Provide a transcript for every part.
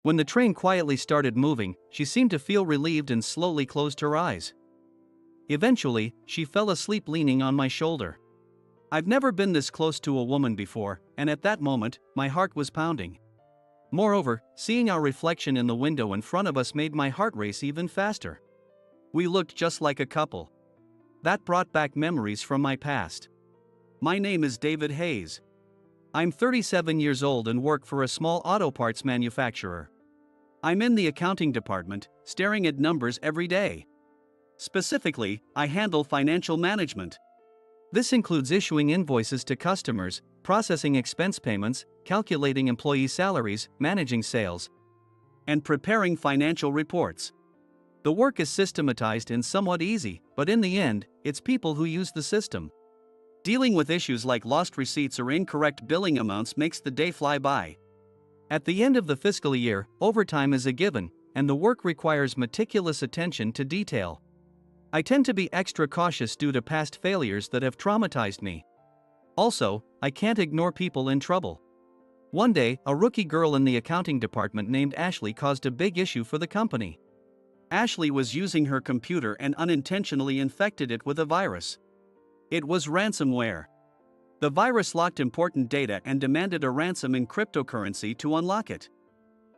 When the train quietly started moving, she seemed to feel relieved and slowly closed her eyes. Eventually, she fell asleep leaning on my shoulder. I've never been this close to a woman before, and at that moment, my heart was pounding. Moreover, seeing our reflection in the window in front of us made my heart race even faster. We looked just like a couple. That brought back memories from my past. My name is David Hayes. I'm 37 years old and work for a small auto parts manufacturer. I'm in the accounting department, staring at numbers every day. Specifically, I handle financial management. This includes issuing invoices to customers, processing expense payments, calculating employee salaries, managing sales, and preparing financial reports. The work is systematized and somewhat easy, but in the end, it's people who use the system. Dealing with issues like lost receipts or incorrect billing amounts makes the day fly by. At the end of the fiscal year, overtime is a given, and the work requires meticulous attention to detail. I tend to be extra cautious due to past failures that have traumatized me. Also, I can't ignore people in trouble. One day, a rookie girl in the accounting department named Ashley caused a big issue for the company. Ashley was using her computer and unintentionally infected it with a virus. It was ransomware. The virus locked important data and demanded a ransom in cryptocurrency to unlock it.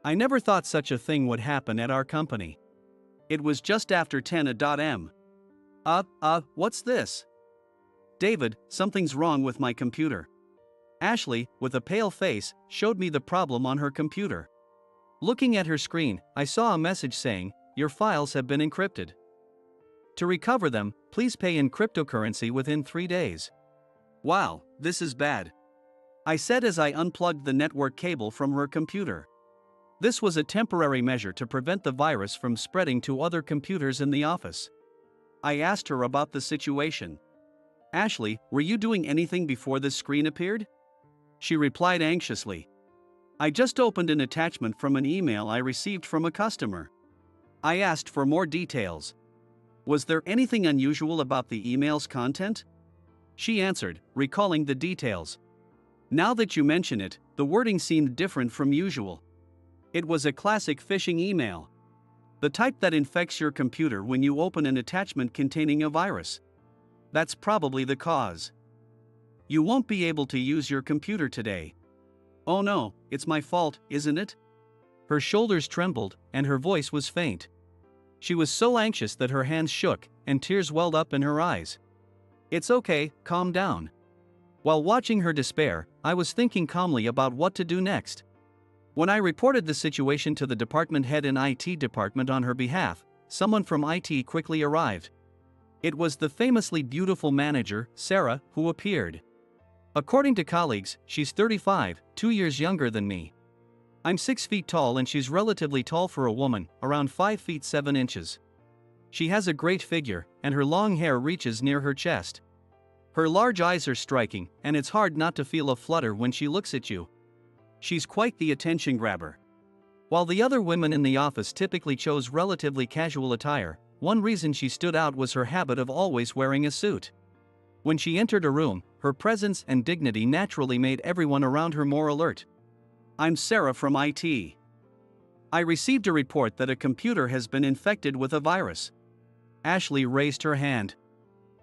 I never thought such a thing would happen at our company. It was just after 10 a.m. What's this? David, something's wrong with my computer. Ashley, with a pale face, showed me the problem on her computer. Looking at her screen, I saw a message saying, "Your files have been encrypted. To recover them, please pay in cryptocurrency within 3 days." Wow, this is bad, I said as I unplugged the network cable from her computer. This was a temporary measure to prevent the virus from spreading to other computers in the office. I asked her about the situation. "Ashley, were you doing anything before this screen appeared?" She replied anxiously. "I just opened an attachment from an email I received from a customer." I asked for more details. Was there anything unusual about the email's content? She answered, recalling the details. "Now that you mention it, the wording seemed different from usual. It was a classic phishing email. The type that infects your computer when you open an attachment containing a virus. That's probably the cause. You won't be able to use your computer today." "Oh no, it's my fault, isn't it?" Her shoulders trembled, and her voice was faint. She was so anxious that her hands shook, and tears welled up in her eyes. "It's okay, calm down." While watching her despair, I was thinking calmly about what to do next. When I reported the situation to the department head in IT department on her behalf, someone from IT quickly arrived. It was the famously beautiful manager, Sarah, who appeared. According to colleagues, she's 35, 2 years younger than me. I'm 6 feet tall and she's relatively tall for a woman, around 5 feet 7 inches. She has a great figure, and her long hair reaches near her chest. Her large eyes are striking, and it's hard not to feel a flutter when she looks at you. She's quite the attention grabber. While the other women in the office typically chose relatively casual attire, one reason she stood out was her habit of always wearing a suit. When she entered a room, her presence and dignity naturally made everyone around her more alert. "I'm Sarah from IT. I received a report that a computer has been infected with a virus." Ashley raised her hand.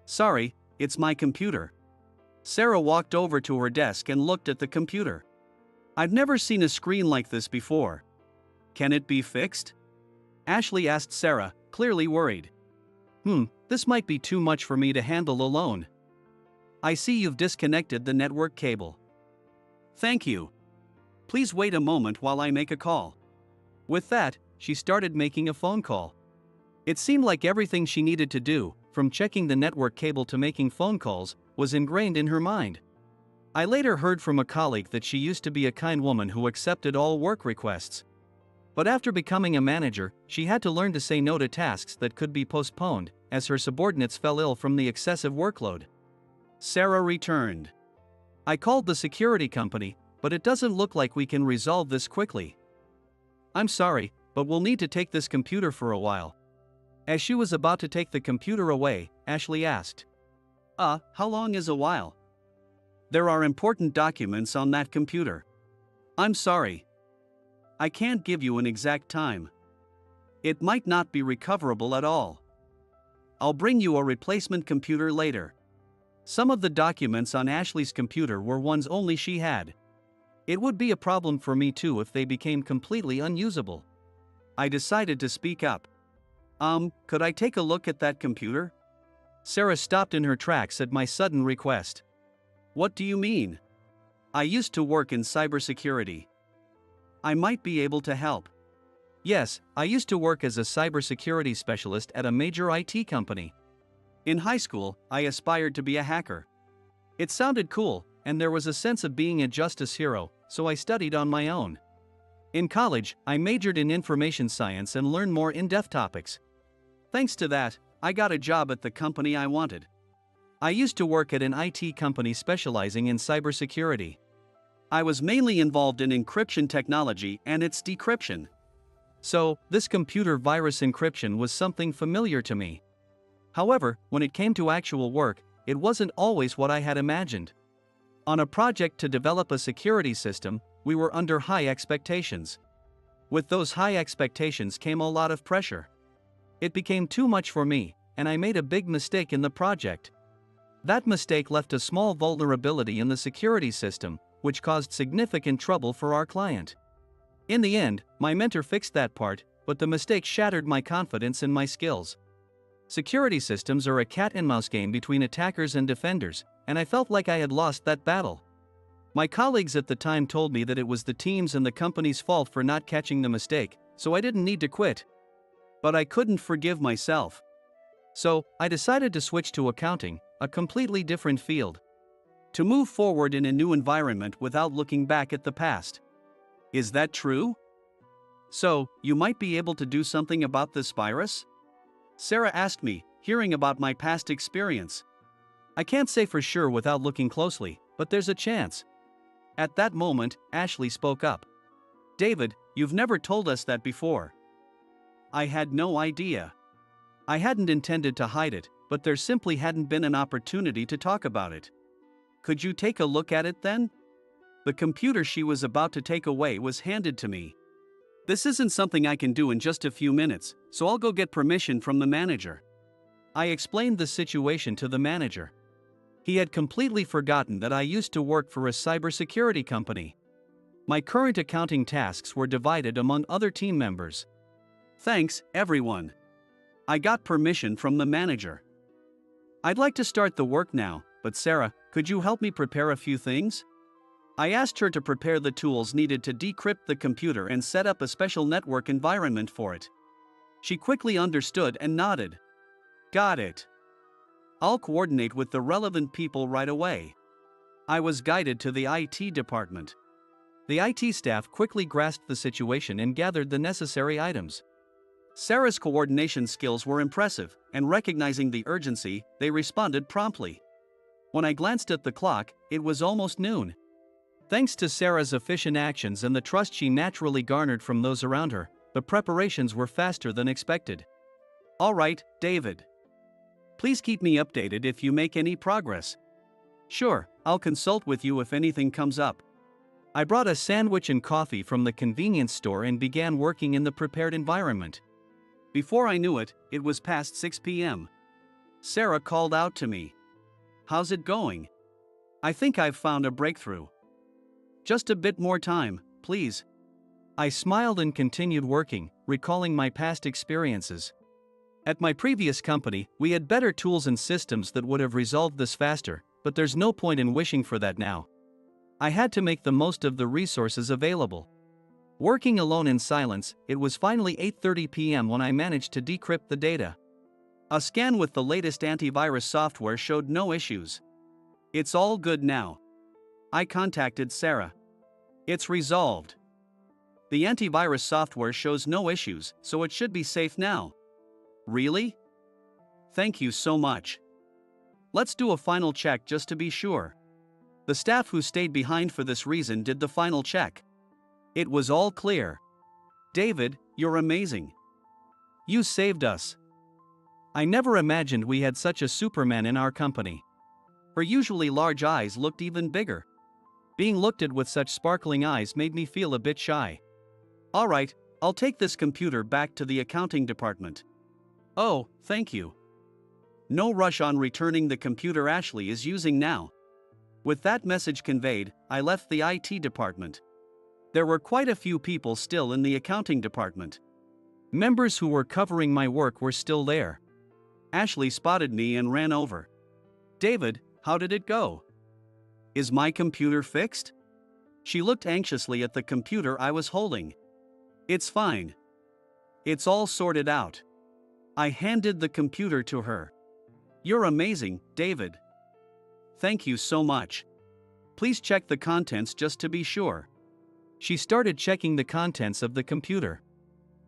"Sorry, it's my computer." Sarah walked over to her desk and looked at the computer. "I've never seen a screen like this before. Can it be fixed?" Ashley asked Sarah, clearly worried. This might be too much for me to handle alone. I see you've disconnected the network cable." "Thank you. Please wait a moment while I make a call." With that, she started making a phone call. It seemed like everything she needed to do, from checking the network cable to making phone calls, was ingrained in her mind. I later heard from a colleague that she used to be a kind woman who accepted all work requests. But after becoming a manager, she had to learn to say no to tasks that could be postponed, as her subordinates fell ill from the excessive workload. Sarah returned. "I called the security company, but it doesn't look like we can resolve this quickly. I'm sorry, but we'll need to take this computer for a while." As she was about to take the computer away, Ashley asked, How long is a while?" "There are important documents on that computer." "I'm sorry. I can't give you an exact time. It might not be recoverable at all. I'll bring you a replacement computer later. Some of the documents on Ashley's computer were ones only she had. It would be a problem for me too if they became completely unusable. I decided to speak up. Could I take a look at that computer? Sarah stopped in her tracks at my sudden request. What do you mean? I used to work in cybersecurity. I might be able to help. Yes, I used to work as a cybersecurity specialist at a major IT company. In high school, I aspired to be a hacker. It sounded cool, and there was a sense of being a justice hero, so I studied on my own. In college, I majored in information science and learned more in-depth topics. Thanks to that, I got a job at the company I wanted. I used to work at an IT company specializing in cybersecurity. I was mainly involved in encryption technology and its decryption. So, this computer virus encryption was something familiar to me. However, when it came to actual work, it wasn't always what I had imagined. On a project to develop a security system, we were under high expectations. With those high expectations came a lot of pressure. It became too much for me, and I made a big mistake in the project. That mistake left a small vulnerability in the security system, which caused significant trouble for our client. In the end, my mentor fixed that part, but the mistake shattered my confidence in my skills. Security systems are a cat-and-mouse game between attackers and defenders, and I felt like I had lost that battle. My colleagues at the time told me that it was the team's and the company's fault for not catching the mistake, so I didn't need to quit. But I couldn't forgive myself. So, I decided to switch to accounting, a completely different field. To move forward in a new environment without looking back at the past. Is that true? So, you might be able to do something about this virus? Sarah asked me, hearing about my past experience. I can't say for sure without looking closely, but there's a chance. At that moment, Ashley spoke up. David, you've never told us that before. I had no idea. I hadn't intended to hide it, but there simply hadn't been an opportunity to talk about it. Could you take a look at it then? The computer she was about to take away was handed to me. This isn't something I can do in just a few minutes, so I'll go get permission from the manager. I explained the situation to the manager. He had completely forgotten that I used to work for a cybersecurity company. My current accounting tasks were divided among other team members. Thanks, everyone. I got permission from the manager. I'd like to start the work now, but Sarah, could you help me prepare a few things? I asked her to prepare the tools needed to decrypt the computer and set up a special network environment for it. She quickly understood and nodded. Got it. I'll coordinate with the relevant people right away. I was guided to the IT department. The IT staff quickly grasped the situation and gathered the necessary items. Sarah's coordination skills were impressive, and recognizing the urgency, they responded promptly. When I glanced at the clock, it was almost noon. Thanks to Sarah's efficient actions and the trust she naturally garnered from those around her, the preparations were faster than expected. All right, David. Please keep me updated if you make any progress. Sure, I'll consult with you if anything comes up. I brought a sandwich and coffee from the convenience store and began working in the prepared environment. Before I knew it, it was past 6 p.m. Sarah called out to me. How's it going? I think I've found a breakthrough. Just a bit more time, please. I smiled and continued working, recalling my past experiences. At my previous company, we had better tools and systems that would have resolved this faster, but there's no point in wishing for that now. I had to make the most of the resources available. Working alone in silence, it was finally 8:30 p.m. when I managed to decrypt the data. A scan with the latest antivirus software showed no issues. It's all good now. I contacted Sarah. It's resolved. The antivirus software shows no issues, so it should be safe now. Really? Thank you so much. Let's do a final check just to be sure. The staff who stayed behind for this reason did the final check. It was all clear. David, you're amazing. You saved us. I never imagined we had such a Superman in our company. Her usually large eyes looked even bigger. Being looked at with such sparkling eyes made me feel a bit shy. Alright, I'll take this computer back to the accounting department. Oh, thank you. No rush on returning the computer Ashley is using now. With that message conveyed, I left the IT department. There were quite a few people still in the accounting department. Members who were covering my work were still there. Ashley spotted me and ran over. David, how did it go? Is my computer fixed? She looked anxiously at the computer I was holding. It's fine. It's all sorted out. I handed the computer to her. You're amazing, David. Thank you so much. Please check the contents just to be sure. She started checking the contents of the computer.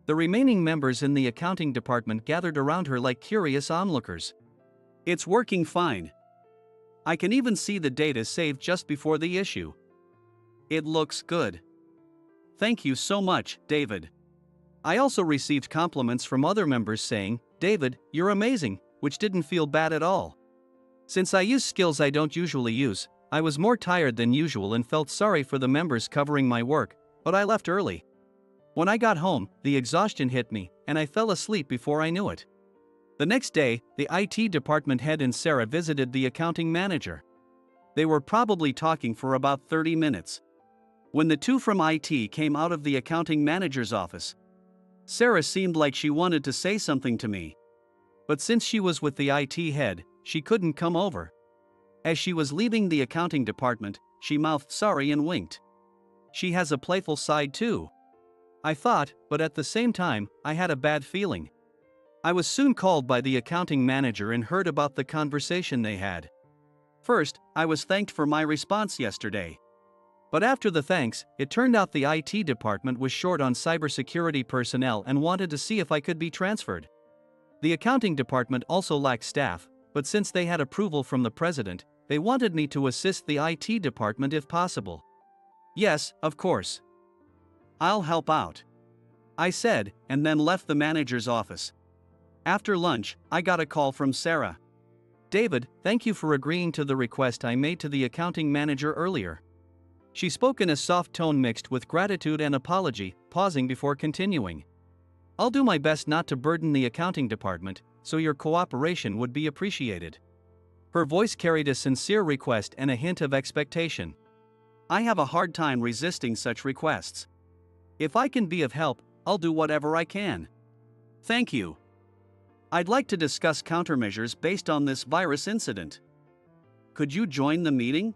The remaining members in the accounting department gathered around her like curious onlookers. It's working fine. I can even see the data saved just before the issue. It looks good. Thank you so much, David. I also received compliments from other members saying, David, you're amazing, which didn't feel bad at all. Since I use skills I don't usually use, I was more tired than usual and felt sorry for the members covering my work, but I left early. When I got home, the exhaustion hit me, and I fell asleep before I knew it. The next day, the IT department head and Sarah visited the accounting manager. They were probably talking for about 30 minutes. When the two from IT came out of the accounting manager's office, Sarah seemed like she wanted to say something to me. But since she was with the IT head, she couldn't come over. As she was leaving the accounting department, she mouthed sorry and winked. She has a playful side too. I thought, but at the same time, I had a bad feeling. I was soon called by the accounting manager and heard about the conversation they had. First, I was thanked for my response yesterday. But after the thanks, it turned out the IT department was short on cybersecurity personnel and wanted to see if I could be transferred. The accounting department also lacked staff, but since they had approval from the president, they wanted me to assist the IT department if possible. Yes, of course. I'll help out, I said, and then left the manager's office. After lunch, I got a call from Sarah. David, thank you for agreeing to the request I made to the accounting manager earlier. She spoke in a soft tone mixed with gratitude and apology, pausing before continuing. I'll do my best not to burden the accounting department, so your cooperation would be appreciated. Her voice carried a sincere request and a hint of expectation. I have a hard time resisting such requests. If I can be of help, I'll do whatever I can. Thank you. I'd like to discuss countermeasures based on this virus incident. Could you join the meeting?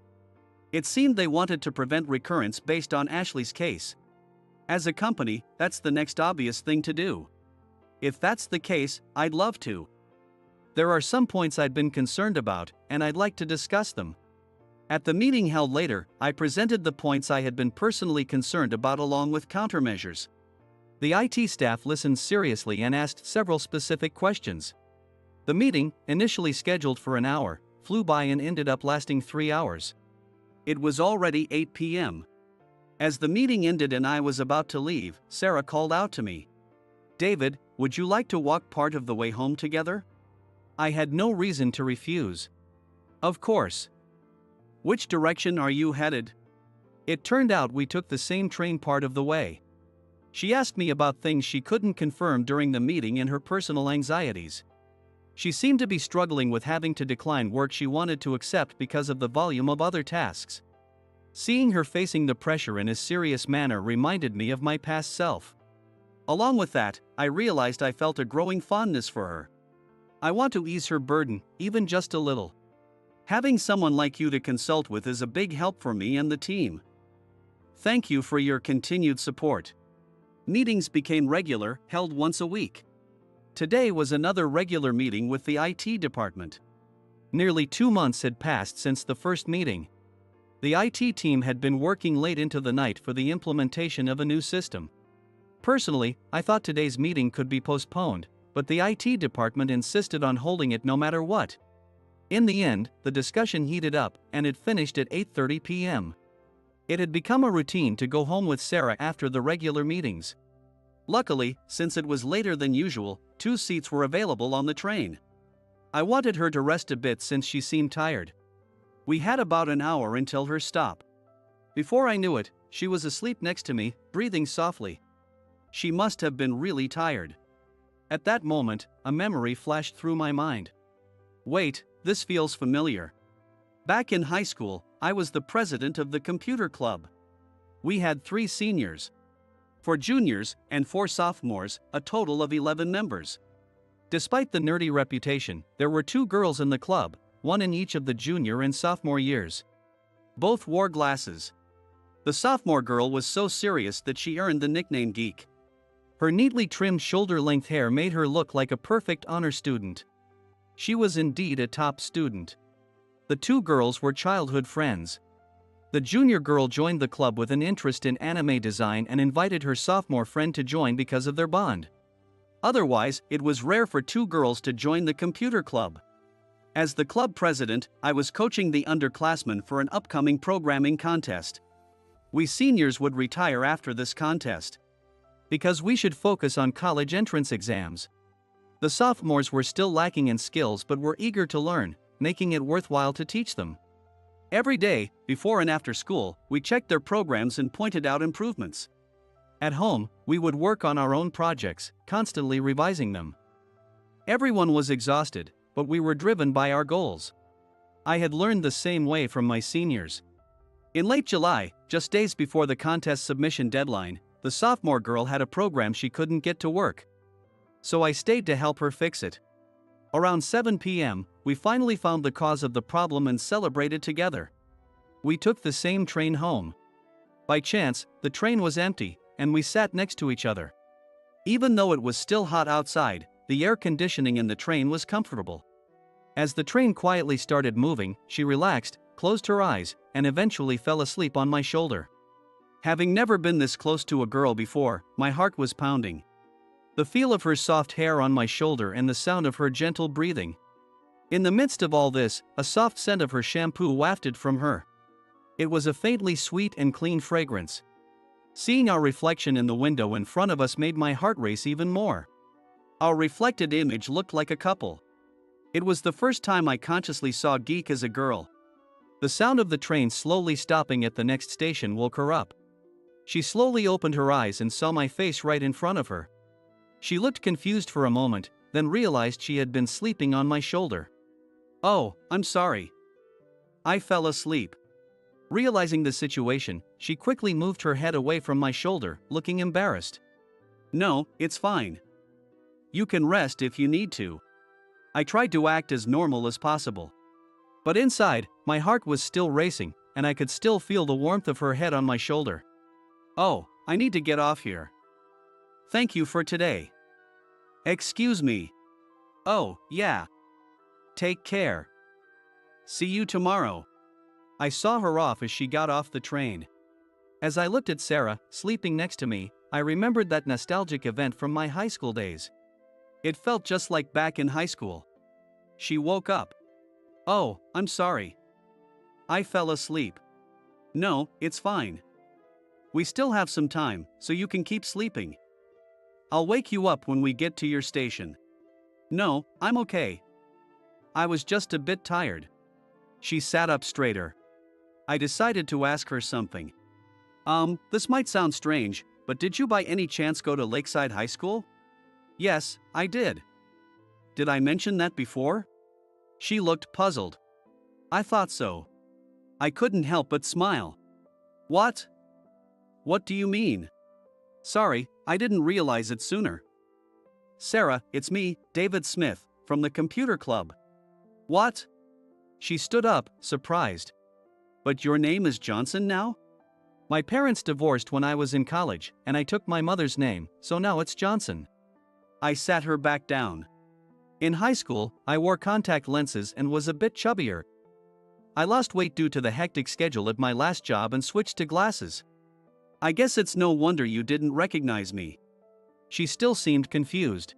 It seemed they wanted to prevent recurrence based on Ashley's case. As a company, that's the next obvious thing to do. If that's the case, I'd love to. There are some points I'd been concerned about, and I'd like to discuss them. At the meeting held later, I presented the points I had been personally concerned about along with countermeasures. The IT staff listened seriously and asked several specific questions. The meeting, initially scheduled for an hour, flew by and ended up lasting 3 hours. It was already 8 p.m. As the meeting ended and I was about to leave, Sarah called out to me. David, would you like to walk part of the way home together? I had no reason to refuse. Of course. Which direction are you headed? It turned out we took the same train part of the way. She asked me about things she couldn't confirm during the meeting and her personal anxieties. She seemed to be struggling with having to decline work she wanted to accept because of the volume of other tasks. Seeing her facing the pressure in a serious manner reminded me of my past self. Along with that, I realized I felt a growing fondness for her. I want to ease her burden, even just a little. Having someone like you to consult with is a big help for me and the team. Thank you for your continued support. Meetings became regular, held once a week. Today was another regular meeting with the IT department. Nearly 2 months had passed since the first meeting. The IT team had been working late into the night for the implementation of a new system. Personally, I thought today's meeting could be postponed, but the IT department insisted on holding it no matter what. In the end, the discussion heated up, and it finished at 8:30 p.m. It had become a routine to go home with Sarah after the regular meetings. Luckily, since it was later than usual, 2 seats were available on the train. I wanted her to rest a bit since she seemed tired. We had about an hour until her stop. Before I knew it, she was asleep next to me, breathing softly. She must have been really tired. At that moment, a memory flashed through my mind. Wait, this feels familiar. Back in high school, I was the president of the computer club. We had 3 seniors, 4 juniors, and 4 sophomores, a total of 11 members. Despite the nerdy reputation, there were 2 girls in the club, one in each of the junior and sophomore years. Both wore glasses. The sophomore girl was so serious that she earned the nickname Geek. Her neatly trimmed shoulder-length hair made her look like a perfect honor student. She was indeed a top student. The 2 girls were childhood friends. The junior girl joined the club with an interest in anime design and invited her sophomore friend to join because of their bond. Otherwise, it was rare for 2 girls to join the computer club. As the club president, I was coaching the underclassmen for an upcoming programming contest. We seniors would retire after this contest, because we should focus on college entrance exams. The sophomores were still lacking in skills but were eager to learn, making it worthwhile to teach them. Every day, before and after school, we checked their programs and pointed out improvements. At home, we would work on our own projects, constantly revising them. Everyone was exhausted, but we were driven by our goals. I had learned the same way from my seniors. In late July, just days before the contest submission deadline, the sophomore girl had a program she couldn't get to work. So I stayed to help her fix it. Around 7 p.m., we finally found the cause of the problem and celebrated together. We took the same train home. By chance, the train was empty, and we sat next to each other. Even though it was still hot outside, the air conditioning in the train was comfortable. As the train quietly started moving, she relaxed, closed her eyes, and eventually fell asleep on my shoulder. Having never been this close to a girl before, my heart was pounding. The feel of her soft hair on my shoulder and the sound of her gentle breathing. In the midst of all this, a soft scent of her shampoo wafted from her. It was a faintly sweet and clean fragrance. Seeing our reflection in the window in front of us made my heart race even more. Our reflected image looked like a couple. It was the first time I consciously saw Geek as a girl. The sound of the train slowly stopping at the next station woke her up. She slowly opened her eyes and saw my face right in front of her. She looked confused for a moment, then realized she had been sleeping on my shoulder. "Oh, I'm sorry. I fell asleep." Realizing the situation, she quickly moved her head away from my shoulder, looking embarrassed. "No, it's fine. You can rest if you need to." I tried to act as normal as possible. But inside, my heart was still racing, and I could still feel the warmth of her head on my shoulder. "Oh, I need to get off here. Thank you for today." "Excuse me." "Oh, yeah. Take care. See you tomorrow." I saw her off as she got off the train. As I looked at Sarah, sleeping next to me, I remembered that nostalgic event from my high school days. It felt just like back in high school. She woke up. "Oh, I'm sorry. I fell asleep." "No, it's fine. We still have some time, so you can keep sleeping. I'll wake you up when we get to your station." "No, I'm okay. I was just a bit tired." She sat up straighter. I decided to ask her something. This might sound strange, but did you by any chance go to Lakeside High School?" "Yes, I did." "Did I mention that before?" She looked puzzled. "I thought so." I couldn't help but smile. "What? What do you mean?" "Sorry, I didn't realize it sooner." "Sarah, it's me, David Smith, from the computer club." "What?" She stood up, surprised. "But your name is Johnson now?" "My parents divorced when I was in college, and I took my mother's name, so now it's Johnson." I sat her back down. In high school, I wore contact lenses and was a bit chubbier. I lost weight due to the hectic schedule at my last job and switched to glasses. "I guess it's no wonder you didn't recognize me." She still seemed confused.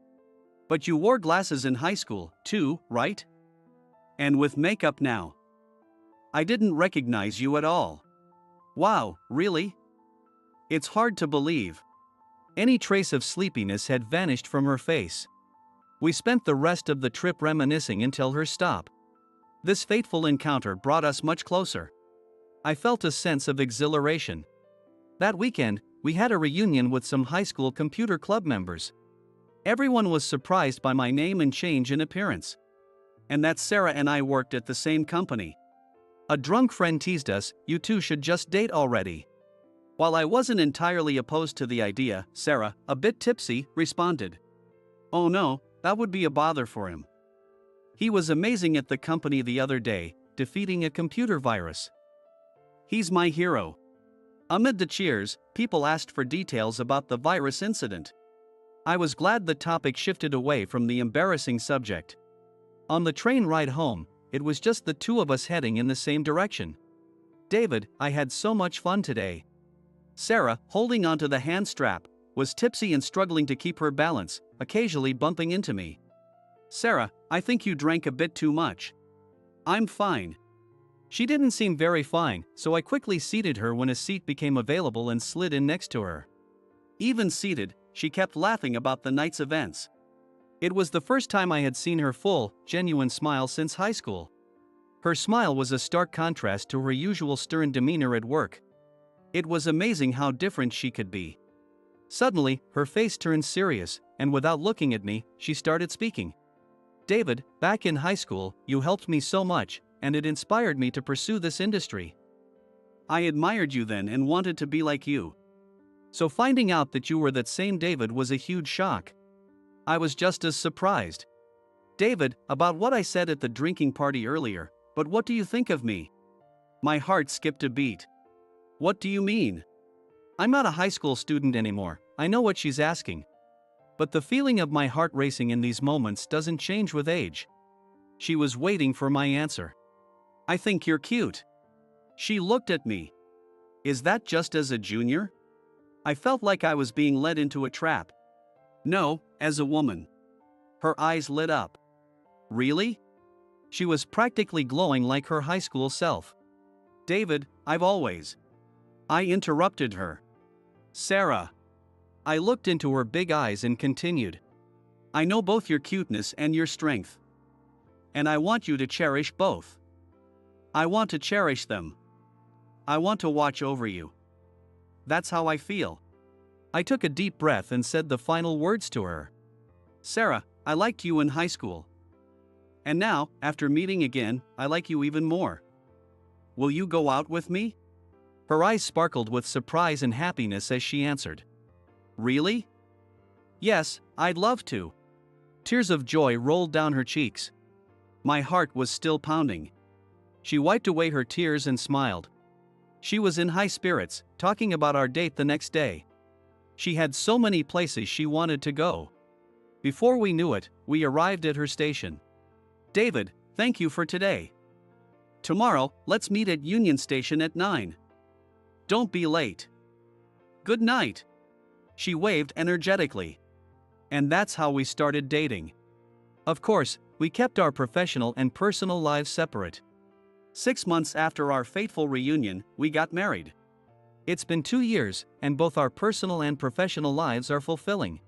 "But you wore glasses in high school, too, right? And with makeup now. I didn't recognize you at all." "Wow, really? It's hard to believe." Any trace of sleepiness had vanished from her face. We spent the rest of the trip reminiscing until her stop. This fateful encounter brought us much closer. I felt a sense of exhilaration. That weekend, we had a reunion with some high school computer club members. Everyone was surprised by my name and change in appearance. And that Sarah and I worked at the same company. A drunk friend teased us, "You two should just date already." While I wasn't entirely opposed to the idea, Sarah, a bit tipsy, responded, "Oh no, that would be a bother for him. He was amazing at the company the other day, defeating a computer virus. He's my hero." Amid the cheers, people asked for details about the virus incident. I was glad the topic shifted away from the embarrassing subject. On the train ride home, it was just the two of us heading in the same direction. "David, I had so much fun today." Sarah, holding onto the hand strap, was tipsy and struggling to keep her balance, occasionally bumping into me. "Sarah, I think you drank a bit too much." "I'm fine." She didn't seem very fine, so I quickly seated her when a seat became available and slid in next to her. Even seated, she kept laughing about the night's events. It was the first time I had seen her full, genuine smile since high school. Her smile was a stark contrast to her usual stern demeanor at work. It was amazing how different she could be. Suddenly, her face turned serious, and without looking at me, she started speaking. "David, back in high school, you helped me so much, and it inspired me to pursue this industry. I admired you then and wanted to be like you. So finding out that you were that same David was a huge shock. I was just as surprised. David, about what I said at the drinking party earlier, but what do you think of me?" My heart skipped a beat. "What do you mean?" I'm not a high school student anymore, I know what she's asking. But the feeling of my heart racing in these moments doesn't change with age. She was waiting for my answer. "I think you're cute." She looked at me. "Is that just as a junior?" I felt like I was being led into a trap. "No, as a woman." Her eyes lit up. "Really?" She was practically glowing like her high school self. "David, I've always..." I interrupted her. "Sarah." I looked into her big eyes and continued. "I know both your cuteness and your strength. And I want you to cherish both. I want to cherish them. I want to watch over you. That's how I feel." I took a deep breath and said the final words to her. "Sarah, I liked you in high school. And now, after meeting again, I like you even more. Will you go out with me?" Her eyes sparkled with surprise and happiness as she answered. "Really?" "Yes, I'd love to." Tears of joy rolled down her cheeks. My heart was still pounding. She wiped away her tears and smiled. She was in high spirits, talking about our date the next day. She had so many places she wanted to go. Before we knew it, we arrived at her station. "David, thank you for today. Tomorrow, let's meet at Union Station at 9. Don't be late. Good night." She waved energetically. And that's how we started dating. Of course, we kept our professional and personal lives separate. 6 months after our fateful reunion, we got married. It's been 2 years, and both our personal and professional lives are fulfilling.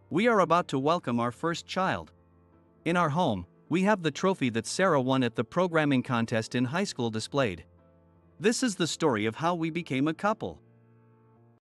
We are about to welcome our first child. In our home, we have the trophy that Sarah won at the programming contest in high school displayed. This is the story of how we became a couple.